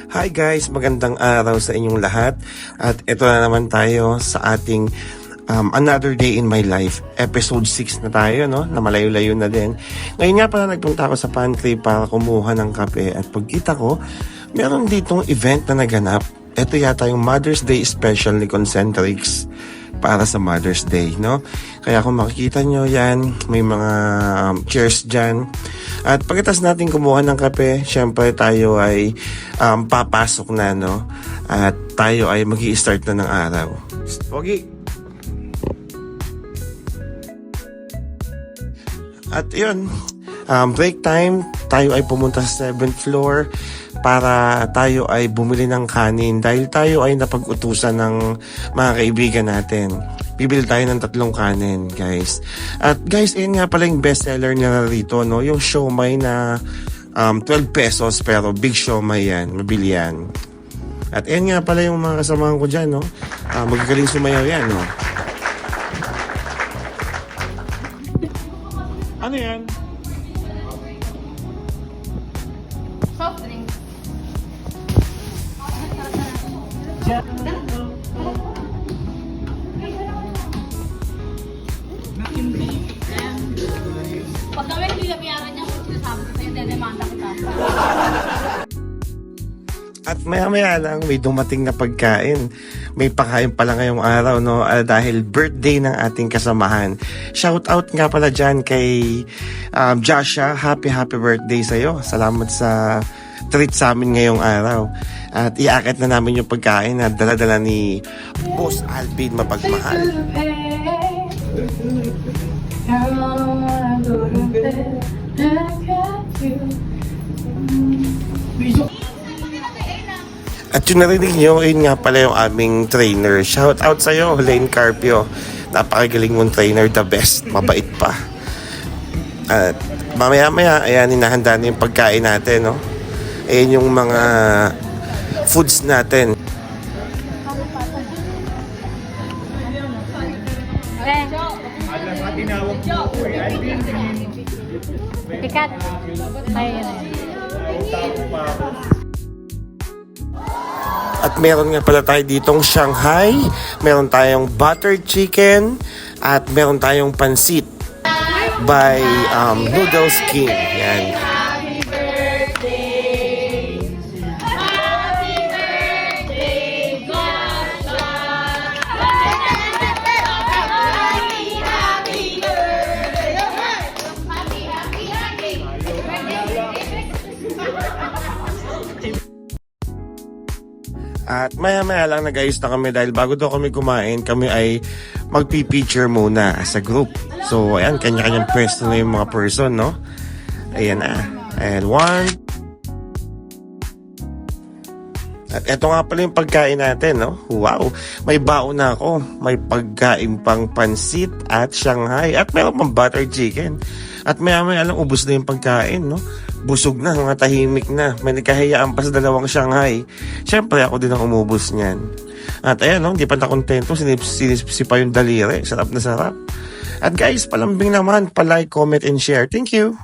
Hi guys, magandang araw sa inyong lahat. At ito na naman tayo sa ating Another Day in My Life. Episode 6 na tayo, no? Na malayo-layo na din. Ngayon nga pala nagpunta ako sa pantry para kumuha ng kape. At pagkita ko, meron ditong event na naganap. Ito yata yung Mother's Day Special ni Concentrix para sa Mother's Day, no? Kaya kung makikita nyo yan, may mga chairs dyan. At pagkatapos natin kumuha ng kape, syempre tayo ay papasok na, no? At tayo ay magi-start na ng araw. Pogi! At yun, break time, tayo ay pumunta sa 7th floor para tayo ay bumili ng kanin dahil tayo ay napag-utusan ng mga kaibigan natin. Bibili tayo ng 3 kanin, guys. At guys, yun nga pala yung bestseller niya rito, no? Yung siomai na 12 pesos pero big siomai yan, mabili yan. At yun nga pala yung mga kasamahan ko dyan, no? Magagaling sumayaw yan, no? Ano yan? Soft drink. Pag kami nilabiyaran niya kung sinasabi ko sa'yo, dedemanda kita. At maya-maya lang may dumating na pagkain. May pakain pala ngayong araw, no? Dahil birthday ng ating kasamahan. Shout out nga pala dyan kay Joshua. Happy birthday sa'yo. Salamat sa treat sa amin ngayong araw. At iakit na namin yung pagkain na dala-dala ni Boss Alvin Mapagmahal. At yung narinig nyo, yun nga pala yung aming trainer. Shout out sa'yo, Lane Carpio. Napakagaling mong trainer, the best. Mabait pa. At mamaya-maya, ayan, hinahanda na yung pagkain natin, no? Ayan yung mga foods natin. Ikat. Ayun. At meron nga pala tayo ditong Shanghai, meron tayong butter chicken, at meron tayong pansit by Noodles King. Yan. At maya-maya lang nag-ayos na kami dahil bago daw kami kumain, kami ay magpi-picture muna sa group. So, ayan, kanya-kanyang pwesto na yung mga person, no? Ayan na. And 1. At eto nga pala yung pagkain natin, no? Wow! May baon na ako. May pagkain pang pansit at Shanghai. At meron pang butter chicken. At maya-maya lang ubos na yung pagkain, no? Busog na, mga tahimik na. May nagkahayaan pa sa 2 Shanghai. Siyempre, ako din ang umubos niyan. At ayan, no, hindi pa nakontento. Sinipsi pa yung daliri. Sarap na sarap. At guys, palambing naman. Pa-like, comment, and share. Thank you!